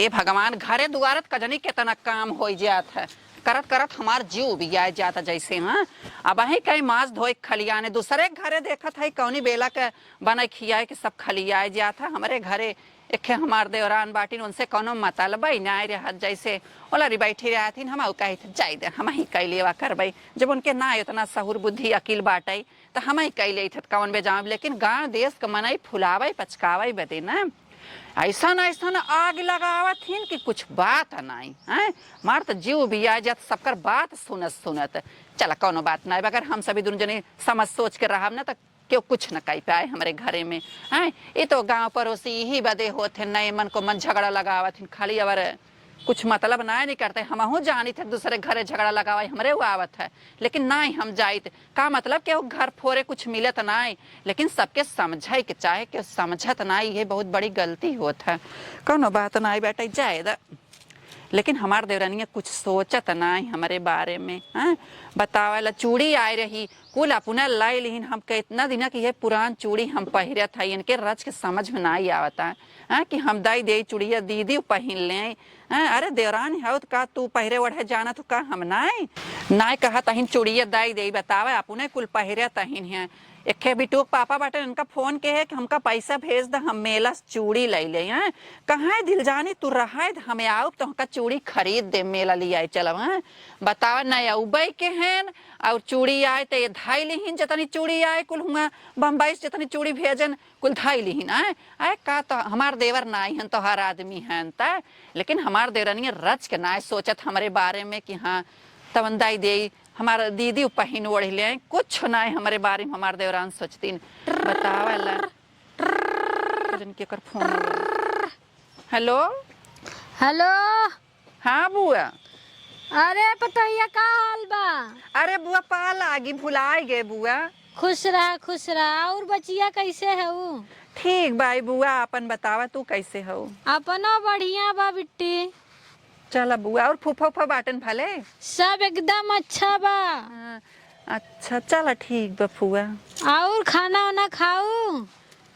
हे भगवान, घरे दुआरत कजनी कितना काम हो जात है, करत करत हमार जीव बिया जाता जैसे। हाँ, अब अही कहीं मांस धोए खलियाने दूसरे घरे देखत है कौनी बेला के बना खियाए के सब खलियाए जाता। हमारे घरे एक हमार देवरान बाटिन, उनसे कोनो मतलब ना रहत जैसे ओलरी बैठी रहथिन। हम कही जाई दे हम ही कैलेवा करबई, जब उनके ना इतना सहूर बुद्धि अकील बाटई तो हम ही कैले कौन बेजाम। लेकिन गाँव देश के मनई फुलावे पचकावे बदे ना ऐसा आग लगावत हिन कि कुछ बात नहीं है। मार तो जीव भी आ जात सबकर बात सुनत सुनत। चला कोनो बात नहीं, अगर हम सभी दोनों जने समझ सोच के रहा ना तो क्यों कुछ न कह पाए हमारे घरे में है। ये तो गांव पड़ोसी यही बदे होते नए मन को मन झगड़ा लगावत हिन, खाली अवर कुछ मतलब ना नहीं करते। हम जानी थे दूसरे घरे झगड़ा लगावा हमरे वो आवत है, लेकिन नहीं हम जाइत का मतलब के घर फोरे कुछ मिलत नहीं। लेकिन सबके समझे के चाहे के समझत नहीं, ये बहुत बड़ी गलती होत है। कोनो बात नहीं बेटा जाए। लेकिन हमार देवरानिया कुछ सोचत नहीं हमारे बारे में। हाँ, बतावे चूड़ी आए रही कुल अपना लाई लिहिन। हम के इतना दिन की ये पुरान चूड़ी हम पहिरत है, इनके रच के समझ में नहीं आवता है कि हम दाई दे चूड़िया दीदी पहन ले। अरे देवरान है तो का तू पहिरे ओढ़े जाना तो का हम नहीं कहा तहिन चूड़िया दाई दे बतावे अपने कुल पहिरे तहिन है। एक बिटूक पापा बाटे उनका फोन के है कि हमका पैसा भेज द, हम मेला चूड़ी ले ले। हैं कहाँ दिल जानी तू रहा हमें आओ तो हमका चूड़ी खरीद दे, मेला ले आए चलो। हैं बतावा नहीं उबई के हैं और चूड़ी आए तो ये धाई लिहिन जतनी चूड़ी आए कुल हुआ बम्बई से जतनी चूड़ी भेजन कुल धाई लिहिन। आए का तो हमार देवर नाई हैं तो हर आदमी हैं ता, लेकिन हमार देवरानी रच के ना सोचत हमारे बारे में कि हाँ तवंदाई दे हमारा दीदी पहन ओढ़ ले कुछ ना हमारे बारे में हमारे देवरान सोचतीन। बतावा के कर फोन। Hello hello. हाँ बुआ। अरे पतैया का हाल बा? अरे बुआ पा लागी भुलाई गे बुआ। खुश रहा। और बचिया कैसे है वो? ठीक भाई बुआ, अपन बतावा तू कैसे हो? अपनो बढ़िया बा बिट्टी। चला बुआ, और फूफा उफा बाटन भले सब एकदम अच्छा बा। अच्छा चला ठीक बा फुआ। और खाना वाना खाऊ?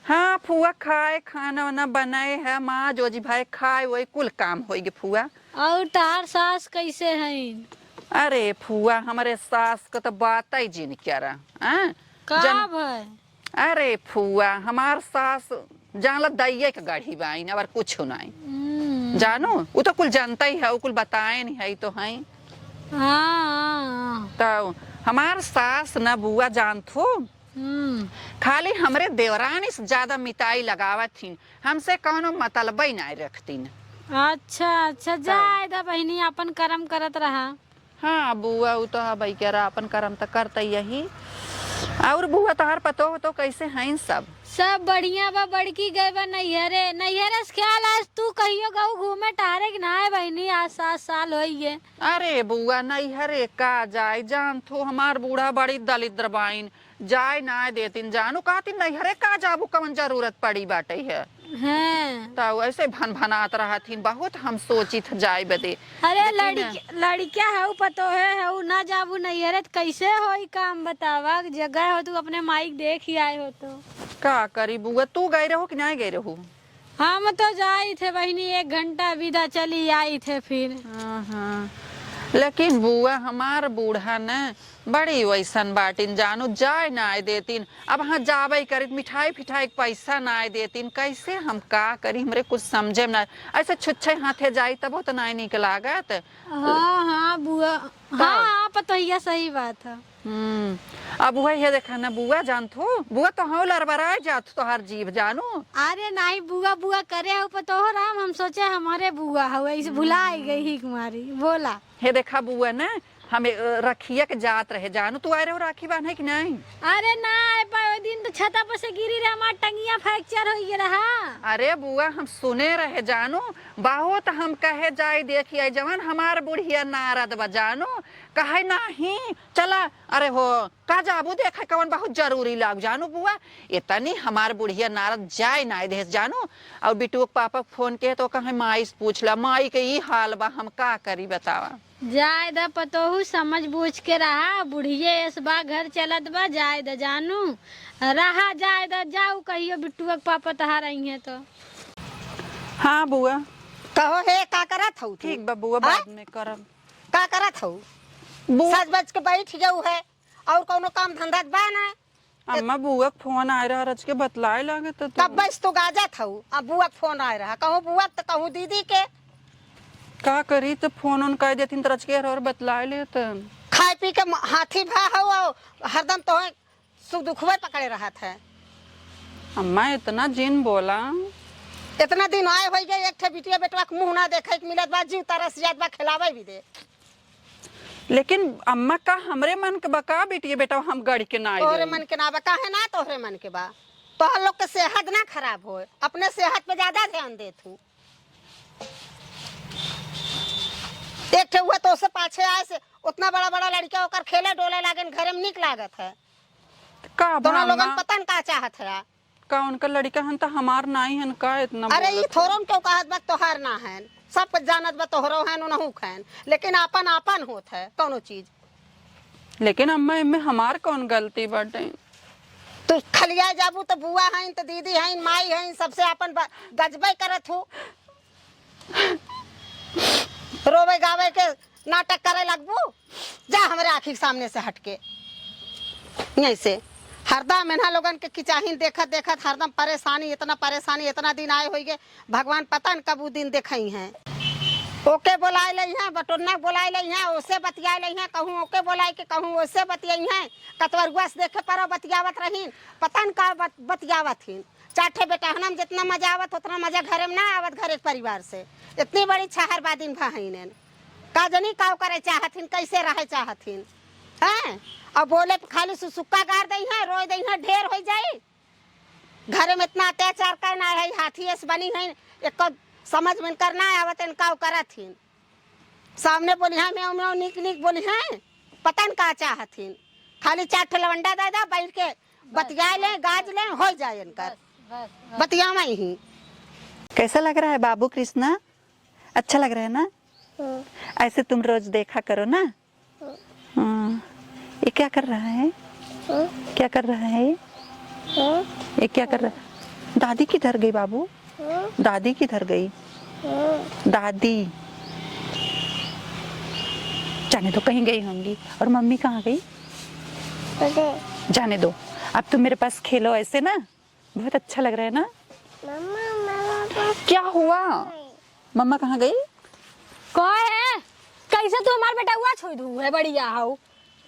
हाँ फुआ खाए, खाना वाना बनाए है माँ जोजी भाई खाए वही कुल काम होगी फुआ। और तार सास कैसे हैं? अरे फुआ हमारे सास का तो बात ही जिन क्या रहा कब है? अरे फुआ हमार सास जानला दैये के गाढ़ी बाइन और कुछ नहीं जानू। वो तो कुल जानता ही है, वो कुल बताए नहीं है तो है। हाँ तो हमार सास न बुआ जानथो खाली हमरे देवरानी से ज्यादा मिताई लगावत थी, हमसे कौनो मतलब ही नहीं रखतीन। अच्छा जाए दा बहनी अपन कर्म करत रहा। हाँ बुआ वो तो है भाई कह रहा अपन कर्म तो करता यही। और बुआ तोहर पतो हो तो कैसे हैं सब बढ़िया बा। बड़की गए बा नैहरे से ख्याल आज तू कहियो गऊ घूमे टारे कि ना है बहनी? आज 7 साल हो गए। अरे बुआ नैहरे का जाए जान थो हमार बूढ़ा बड़ी दलिद्र बाइन जाए ना देतीन जानू कहती नैहरे का जाबू कवन जरूरत पड़ी बाटे है। तो ऐसे भन भनात रहा थी बहुत, हम सोची थ जाए बदे। अरे लड़किया है पतो है ना जाबू नैहरे कैसे हो काम बतावा। जगह हो तू अपने माइक देख ही आए हो तो का करी बुआ। तू गए रहो कि नहीं गए रहो? हम तो जाए थे बहनी 1 घंटा विदा चली आई थे फिर। हाँ लेकिन बुआ हमार बूढ़ा न बड़ी वैसन बाटिन जानू जाए ना देतीन। अब हाँ जावे करी मिठाई फिठाई पैसा ना देतीन, कैसे हम का करी हमरे कुछ समझे ना। ऐसे छुच्छे हाथे जाई तब तो नहीं निक लागत। हाँ बुआ हाँ पतैया सही बात है। अब वही है देखा ना बुआ जानथो बुआ तो हाँ लड़बड़ाए जात तो हर जीव जानू। अरे नहीं बुआ करे हो पतो हो राम, हम सोचे हमारे बुआ हो ऐसे भुलाई गई ही कुमारी बोला। हे देखा बुआ ना हमें रखिया के जात रहे जानू। तू आए रहो राखी बांधे कि नहीं? अरे ना दिन तो छता पर से गिरी रहा हमार टंगिया फ्रैक्चर हो गया रहा। अरे बुआ हम सुने रहे जानू बहुत, हम कहे जाए देखिए जवान हमार बुढ़िया नारद बजानो कहे नहीं चला। अरे हो का जाबू देखे कवन बहुत जरूरी लाग जानू बुआ। इतनी हमार बुढ़िया नारद जाए ना देश जानू। और बिटू पापा फोन के तो कहे माई से पूछ ला, माई के ई हाल बा हम का करी बतावा। जाए दा पतोहू समझ बूझ के रहा, बुढ़िए इस बा घर चलत बा जाए दा जानू रहा जाए दा। जाऊ कहियो बिट्टू के पापा तहार आई है तो। हाँ बुआ कहो हे का करत हऊ तू? ठीक बा बुआ बाद में करब। का करत हऊ? बुआ सज बज के बैठ जाऊ है और कोनो काम धंधा बा ना? अम्मा बुआ के फोन आए रहा रच के बतलाए लागे तो कब बस तू गाजत हऊ? अब बुआ के फोन आए रहा, कहूँ बुआ तो कहूँ दीदी के। का करी तो फोन उन कह देती तो रच के और बतलाए ले तो खाए पी के हाथी भा हऊ और हरदम तो सुख दुखवे पकड़े रहत है। अम्मा इतना जिन बोला। इतना दिन आए हो गए, एक ठे बिटिया बेटवा के मुंह ना देखे के मिलत बा, जीव तरस जात बा, खिलावे भी दे। लेकिन अम्मा का हमरे मन के बका बेटी बेटा हम गड़ी के ना तोहरे मन के ना बा, काहे ना तोहरे मन के बा? तोहर लोग के सेहत ना खराब हो, अपने सेहत पे ज्यादा ध्यान दे तू। एक ठे हुआ तो उससे पाछे आए से उतना बड़ा बड़ा लड़का होकर खेले डोले लागन घरे में निक लागत है। का दोनों लोगन अम्मा पता न का चाहत है। का उनका लड़का हन तो हमार नहीं हन का इतना अरे ये बोलत है। थोरन क्यों कहत बा तोहार ना है, सब कुछ जानत बा तोहरो है नहु खैन, लेकिन आपन आपन होत है कोनो चीज। लेकिन अम्मा इनमें हमार कौन गलती बाटे? तू खलिया जाबू तो बुआ है तो दीदी है माई है सबसे अपन गजबे करत हूँ। रोवे गावे के नाटक करे लगबू, जा हमारे आँखी के सामने से हटके। यहीं से हरदम इन्हा लोगन के किचाहिन देखत देखत हरदम परेशानी इतना दिन आए हो गए, भगवान पता न कब वो दिन देखई हैं। ओके बोलाए ले हैं, बटोरना बोलाए ले हैं, ओसे बतियाए ले हैं, कहूँ ओके बोलाए के कहूँ ओसे बतियाई हैं। कतवरुआ से देखे पर बतियावत रहीन, पता न का बतियावत हिन। चाठे बेटा हनम जितना मजा आवत उतना मजा घरे में ना आवत, घरे परिवार से। इतनी बड़ी छहरबादिन भाईन का जनी काव करे चाहथिन, कैसे रहे चाहथिन हैं? और बोले खाली सुसुक्का गार दई है, रोई दई है, ढेर हो जाई। घरे में इतना अत्याचार करना है, हाथी ऐसे बनी है, एक समझ में करना आवत इनका करत हिन। सामने बोली है मैं मैं निक निक बोली है, पता न का चाहथिन। खाली चार लवंडा दादा बैठ के बतिया ले गाज ले हो जाए इनकर बतियावा ही। कैसा लग रहा है बाबू कृष्णा? अच्छा लग रहा है ना? ऐसे तुम रोज देखा करो ना। ये क्या कर रहा है? क्या कर रहा है ये क्या कर रहा है? दादी किधर गई बाबू? दादी किधर गई? दादी जाने दो, कहीं गई होंगी। और मम्मी कहाँ गई? जाने दो, अब तुम मेरे पास खेलो ऐसे ना, बहुत अच्छा लग रहा है ना। क्या हुआ? मम्मा कहाँ गई? कौन है? कैसे तू हमार बेटा हुआ छोड़ दू है बढ़िया हो।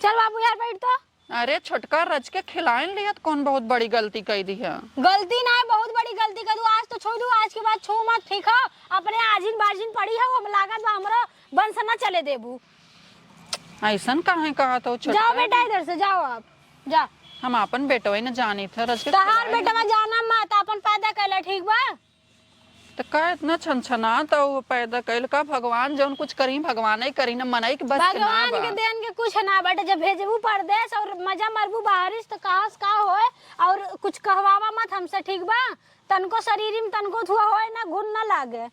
चल बाबू यार बैठ तो। अरे छोटका रच के खिलाए लिया तो कौन बहुत बड़ी गलती कर दी है? गलती ना है, बहुत बड़ी गलती कर दू। आज तो छोड़ दू, आज के बाद छू मत ठीक है। अपने आजिन बाजिन पड़ी है, वो लागत बा हमरा बंस ना चले देबू। ऐसन काहे कहा तो छोटका? जाओ बेटा इधर से जाओ, आप जा। हम अपन बेटो ही न जानी थे रच के तहार बेटा में जाना मत, अपन पैदा कैला ठीक बा। तो का इतना छनछना तो वो पैदा कैल का? भगवान जौन कुछ करी भगवान ही करी, न मनई के बस के ना भगवान बा। के देन के कुछ ना बाटे। जब भेजबू परदेश और मजा मरबू बाहरिश तो कहास का होए। और कुछ कहवावा मत हमसे ठीक बा। तनको शरीर में तनको धुआ होए ना, घुन ना लागे।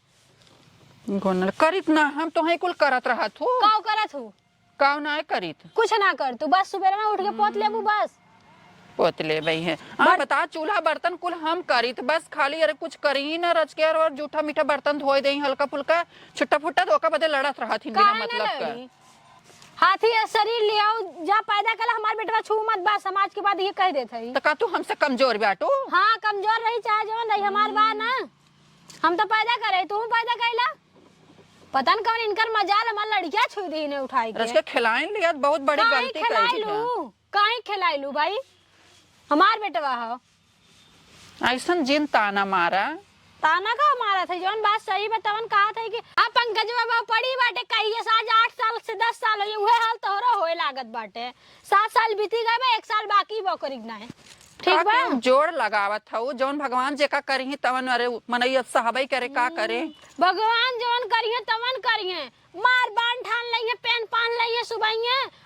गुनल करित ना, हम तो ही कुल करत रहत हूँ। काव करत हूँ? काव ना करित, कुछ ना कर तू, बस सुबह में उठ के पोत लेबू बस। पोतले बई है। हाँ बता, चूल्हा बर्तन कुल हम करित, बस खाली अरे कुछ करी ही ना रच के और जूठा मीठा बर्तन धोए दे हल्का फुल्का छुट्टा फुट्टा धोखा बदे लड़त रहत बिना काहे ना मतलब का। लड़ी? हाथी है शरीर ले आओ, जा पैदा कला हमार बेटवा छू मत बा। समाज के बाद ये कह देत है। तो का तू हमसे कमजोर बाटू? हाँ कमजोर रही चाहे जवन रही, हमार बा ना। हम तो पैदा करे, तू पैदा कैला। पता न कौन इनकर मजाल हमार लड़कियां छू दी ने उठाई के। रच के खिलाए लिया बहुत बड़ी गलती कर दी है। काहे खिलाइलू भाई? हमार बेटवा हो। ऐसन जिन ताना मारा। ताना का मारा था जौन बात सही बतावन कहा था कि अब पंकज बाबा पड़ी बाटे कहिए आज 8 साल से 10 साल हो उहे हाल तोहरा होए लागत बाटे। 7 साल बीती गए बा, 1 साल बाकी बकरी ना है ठीक बा। जोड़ लगावत था जौन भगवान जेका करी तवन अरे मनई सहबई करे का करे। भगवान जौन करिए तवन करिए, मार बांध ठान लइहे महीने पेन पान लिए सुबह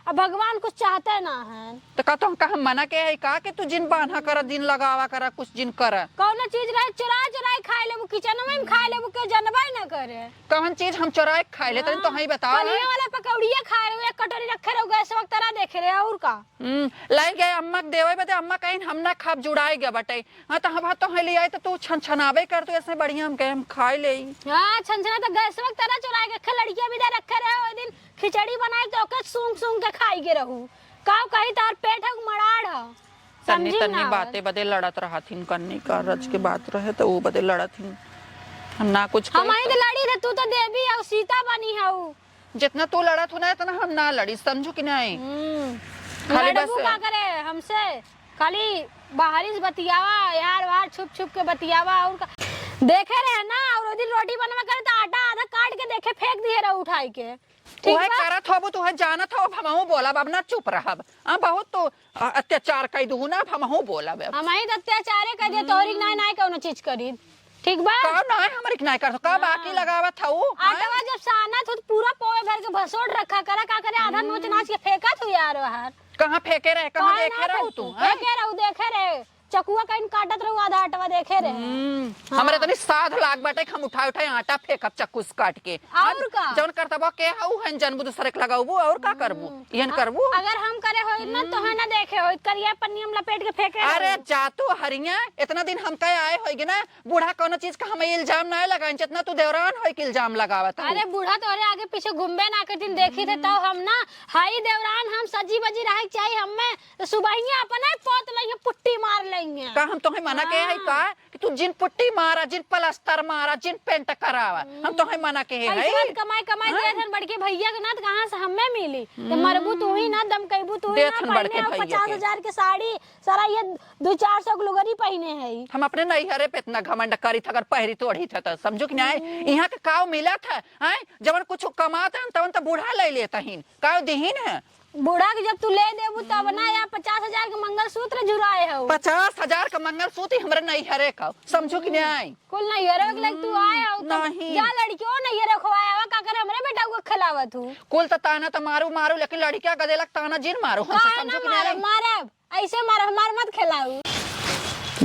अब भगवान कुछ चाहते ना है तो का तो हम मना के है का कि तू जिन बांधा कर दिन लगावा कर कुछ जिन कर कौन चीज रहे चुरा चुराई खाए ले किचन में खाए ले के जनवाई ना करे कौन चीज हम चुराए खाए ले तो ही बताओ कलिया वाला पकौड़िया खाए रहे एक कटोरी रखे रहे गैस वक्त तरह देखे रहे और का लाई गए अम्मा के देवे बदे अम्मा कहीं हम ना खाब जुड़ाए गया बटे हां तो हम तो ले आई तो तू छनछनावे कर तू ऐसे बढ़िया हम कहे हम खाए ले हां छनछना तो गैस वक्त तरह चुराए के लड़कियां भी दे रखे रहे ओ दिन खिचड़ी बनाए तो के सूंघ सूंघ के खाई के रहू का कही तार पेट है मराड़ है तन्नी तन्नी बातें बदे लड़त रहथिन कन्नी का रज के बात रहे तो वो बदे लड़थिन हम ना कुछ हम आई तो लड़ी थे तू तो देवी है सीता बनी है वो जितना तू लड़त हो ना इतना हम ना लड़ी समझू कि नहीं खाली बस का करे हमसे खाली बाहरी से बतियावा यार बाहर छुप छुप के बतियावा और देखे रहे ना और दिन रोटी बनवा करे तो आटा आधा काट के देखे फेंक दिए रहे उठाई के ठीक है करत हो तू है जानत हो हमहू बोला अब ना चुप रहब बहुत तो अत्याचार कई दू ना हमहू बोला हम ही अत्याचार कर दे तोरी ना ना कोनो चीज करी ठीक बा का ना हमर के नहीं कर का बाकी लगावत हऊ आटावा जब साना तो पूरा पोए भर के भसोड़ रखा करा का करे आधा नोच नाच के फेंका तू यार बाहर कहां फेंके रहे कहां देखे रहू तू फेंके रहू देखे रहे चकुआ कहीं काटत रहू आधा आटवा देखे रहे हमरे तनी साध लाग बाटे हम उठाए उठाए आटा फेंकब चक्कू से काट के और का जौन करतबो के हऊ हन जनबू दूसरे के लगाबू और का करबू इहन करबू अगर हम करे होई ना तो है ना देखे होई करिया पन्नी हम लपेट के फेंके अरे जातू हरिया इतना दिन हम कहे आए होई ना बूढ़ा कोनो चीज का हमें इल्जाम ना लगाइन जितना तू देवरान होई के इल्जाम लगावत अरे बूढ़ा तोरे आगे पीछे घूमबे ना करतीन देखी थे तो हम ना हाई देवरान हम सजी बजी रहे चाहिए हमें तो सुबह अपने पोत लइए पुट्टी मार लेंगे का हम तुम्हें मना के है का कि तू जिन पुट्टी मारा जिन प्लास्टर मारा जिन पेंट करावा हम तुम्हें मना के है पैसा कमाई कमाई देथन बड़के भैया के ना तो कहां से हमें मिली ते मरबू तू ही ना दम कइबू तू ही ना पहने 50,000 के साड़ी सारा ये 200-400 के लुगरी पहने है हम अपने नैहरे पे इतना घमंड करी था अगर पहरी तोड़ी था तो समझो कि नहीं यहाँ के काव मिला था हैं जब कुछ कमाते हैं तब तो बूढ़ा ले लेता ही काव दीहीन है बूढ़ा के जब तू ले देबू तब ना या 50,000 के मंगलसूत्र जुराए हो 50,000 का मंगलसूत्र हमरा नैहरे का समझो कि नहीं कुल नैहरे के लग तू आए हो नहीं या लड़कियों नैहरे खोआया का करे हमरे बेटा को खिलावत हूं कुल तो ताना तो मारू मारू लेकिन लड़कियां गदेलक ताना जिन मारू हम समझो कि नहीं मारब ऐसे मार हमार मत खिलाऊ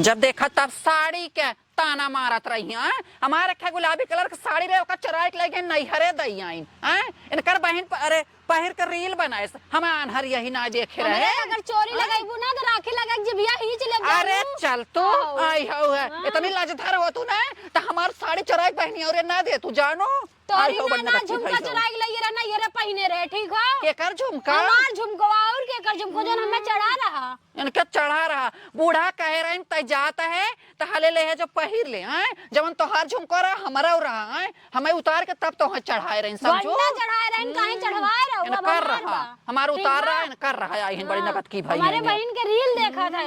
जब देखा तब साड़ी के ताना मारत रही हैं हमारे रखे गुलाबी कलर के साड़ी रहे ओकर चराए के लगे नैहरे दइयाइन हैं इनकर बहन अरे पहिर के रील बनाए हम अनहर यही ना देखे रहे अगर चोरी लगाइबू ना तो राखी लगा के जिबिया खींच ले अरे चल तू आई हो है इतनी लाजधार हो तू ना तो हमार साड़ी चराए पहनी और ना दे तू जानो तोरी ना झुमका चुराई ले ये ना ये पहिने रहे ठीक हो केकर झुमका हमार झुमकवा और केकर झुमको जन हमें चढ़ा रहा इनके चढ़ा रहा बूढ़ा कह रहे तय जाता है तो हले ले है जो पहिर ले हैं जवन तोहार झुमको रहा हमारा रहा है हमें उतार के तब तो चढ़ाए रहे समझो चढ़ाए रहे काहे चढ़वाए रहा इन कर रहा हमारा उतार रहा है कर रहा है बड़ी नगद की भाई हमारे बहन के रील देखा था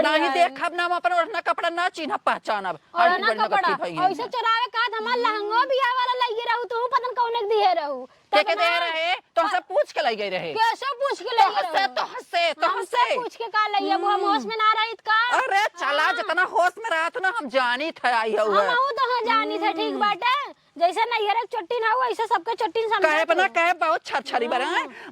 नहीं देखब ना अपन ओढ़ना कपड़ा ना चिन्ह पहचानब और ना कपड़ा ऐसे चुरावे का हमार लहंगा बियाह वाला लइए रहू तू पता न कौन दिए रहू के दे रहे तो हमसे पूछ के लई गई रहे कैसे पूछ के लई तो हंसे पूछ के का लइए वो हम होश में ना रहित का अरे चला जितना होश में रहा तो ना हम जानी थे आई हो हम तो हां जानी थे ठीक बाटे जैसे नैहर के चट्टी ना हो ऐसे सबके चट्टी समझ कहे बना कहे बहुत छरछरी बरे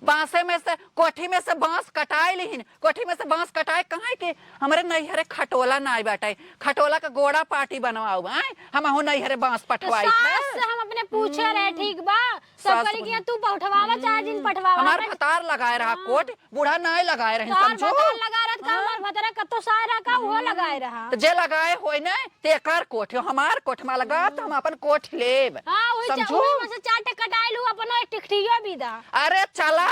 बांसे में से कोठी में से बांस कटाए लिहिन कोठी में से बांस कटाए कहां के हमरे नैहरे खटोला ना बाटे खटोला का गोड़ा पार्टी बनवाओ हम हो नैहरे बांस पटवाई थे हम अपने पूछे रहे ठीक बा सब करी कि तू पठवावा चार दिन पठवावा हमार भतार लगाए रहा कोट बूढ़ा नहीं लगाए रहे समझो भतार लगा रहत का हमार भतार कतो सारा का वो लगाए रहा तो जे लगाए होय ना तेकर कोठ हमार कोठ में लगा तो हम अपन कोठ लेब हां समझो में से चार टक कटाइलू अपन टिकठिया भी दा अरे चला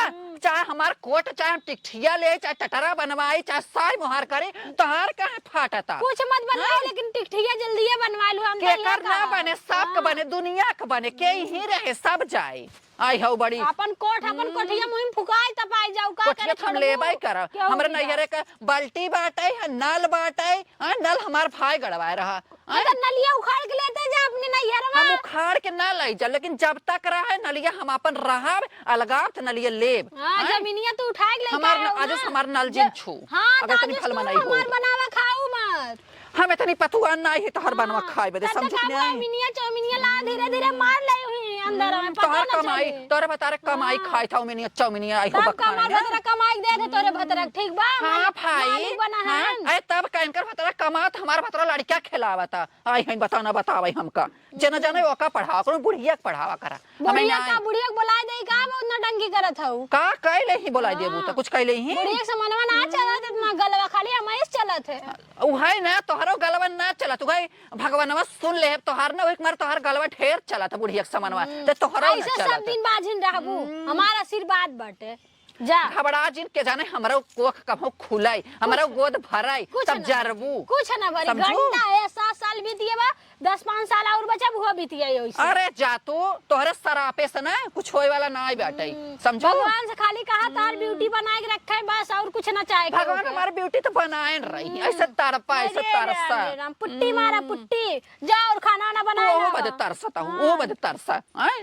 चाहे हमार कोट चाहे टिकठिया ले चाहे टटरा बनवाई चाहे साई मोहर करे तोहार काहे फाटता कुछ मत बनवाओ लेकिन टिकठिया जल्दी बनवा लू हम के कर ना बने सब के बने दुनिया के बने के ही रहे सब जाए आई हो बड़ी अपन कोठिया मुहिम फुकाई तपाई जाऊ का करे हम लेबाई कर हमरे नैहरे के बाल्टी बाटे है नल बाटे नल हमार भाई गड़वाए रहा तो नलिया उखाड़ के लेते जा अपने नैहर में हम उखाड़ के ना लाई जा लेकिन जब तक रहा नलिया हम अपन रहब अलगाव त नलिया लेब हां जमीनिया तू उठा के ले हमार आज हमार नल जिन छू अगर तनी फल मनाई हो हमार बनावा खाऊ मत हम इतनी पतुआ नहीं है तो हर बनवा खाए बदे समझ नहीं मिनिया चौमिनिया ला धीरे धीरे मार ले हुई अंदर में पता तोहर ना कमाई चले। तोरे बतारे कमाई खाई था में चाउमीन आई हो तब बखाने कमाल भतरा कमाई दे दे तोरे भतरा ठीक बा हाँ भाई मालिक बना है हाँ, तब कैंकर भतरा कमात हमार भतरा लड़का खिलावता आई है बताना बतावे हमका जना जाने ओका पढ़ावा करो बुढ़िया के पढ़ावा करा बुढ़िया का बुढ़िया के बुलाए दे का बहुत नटंकी करत हऊ का कैले ही बोलाई देबू तो कुछ कैले ही बुढ़िया से मनवा ना चलत इतना गलवा खाली हमें चलत है उ है ना तोहरो गलवा ना चला तू गई भगवानवा सुन ले तोहार ना एक मार तोहार गलवा ढेर चला था बुढ़िया के समनवा ते तोहरो ना ऐसे चला सब दिन बाजिन रहबू हमारा आशीर्वाद बाटे जा घबरा जिन के जाने हमरो कोख कभो खुलाई हमरो गोद भराई कुछ तब ना। जरबू कुछ ना भरी समझू? घंटा है 7 साल बीतिए बा 10-5 साल और बचा हुआ बीतिए ओइसे अरे जा तू तोहरे सरापे से ना कुछ होए वाला ना आई बाटे समझो भगवान से खाली कहा तार ब्यूटी बना के रखा है बस और कुछ ना चाहे भगवान हमारी ब्यूटी तो बनाए न रही ऐसे तड़पा ऐसे तरसा राम पुट्टी मारा पुट्टी जा और खाना ना बनाए वो बदे तरसता हूँ वो बदे तरसा हैं?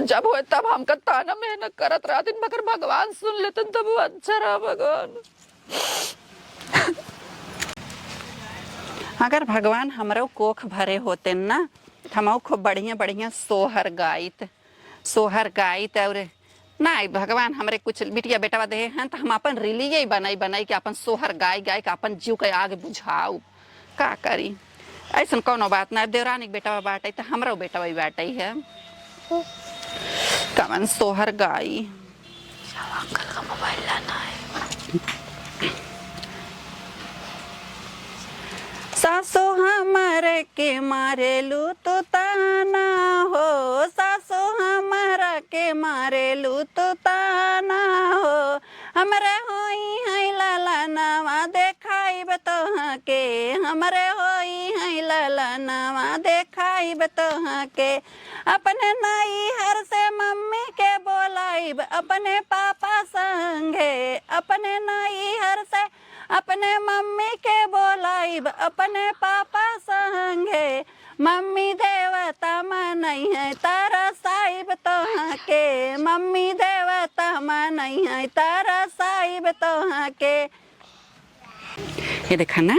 जब हो तब हमका ताना मेहनत करत रहा दिन मगर भगवान सुन लेते तब वो अच्छा रहा भगवान अगर भगवान हमारो कोख भरे होते ना हम खूब बढ़िया बढ़िया सोहर गाइत और नहीं भगवान हमारे कुछ बिटिया बेटा दे हैं तो हम अपन रिलीज बनाई बनाई के अपन सोहर गाय गाय के अपन जीव के आगे बुझाऊ का करी ऐसा कोनो बात ना देवरानी बेटा बाटे तो हमारो बेटा वही बाटे है कमन सोहर गाई अंकल का मोबाइल लाना है सासू हमारे के मारेलू तो ताना हो सासू हमारा के मारेलू तो ताना हो हमरे होई है लाला नवा देखाई बतोहा के हमरे होई है लाला नवा देखाई बतोहा के अपने नाई हर से मम्मी के बोलाइब अपने पापा संगे अपने नाई हर से अपने मम्मी के बोलाइब अपने पापा संगे मम्मी देवता मनई है तारा साहिब तोहा के मम्मी देवता मनई है तारा साहिब तोहा के ये देखा ना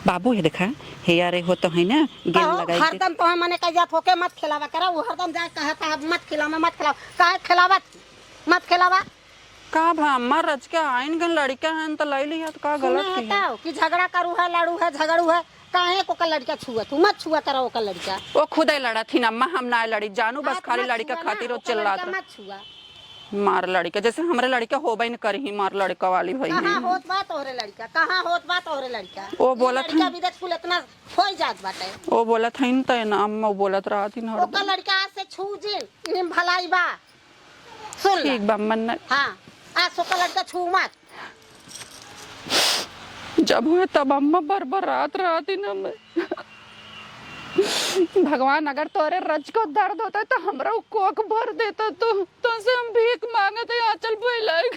बाबू ये देखा हे अरे हो तो है ना गेम लगाई हरदम तो मने कह जात होके मत खिलावा करा वो हरदम जा कहता मत खिलावा मत खिलावा काहे खिलावा मत खिलावा का भामा रच के आइन गन लड़का हैं तो लई लिया तो का गलत की बताओ कि झगड़ा करू है लड़ू है झगड़ू है काहे को का लड़का छुआ तू मत छुआ करा वो का लड़का वो खुद ही लड़ा थी अम्मा हम ना लड़ी जानू बस खाली लड़का खातिर वो चिल्ला मत छुआ मार लड़का जैसे हमारे लड़का होबे न करी ही मार लड़का वाली भाई कहां होत बा तोहरे लड़का कहां होत बा तोहरे लड़का वो बोलत लड़का विदेश कुल इतना होई जात बाटे वो बोलत है त ना अम्मा बोलत रहा थी ना वो का लड़का आज से छू जी निम भलाई बा सुन ठीक बा मन हां आज सो का लड़का छू मत जब हुए तब अम्मा बरबरात रहा थी ना मैं भगवान अगर तोरे रज को दर्द होता तो हमरा कोक भर देता तो से हम भीख मांगते आंचल फैलाए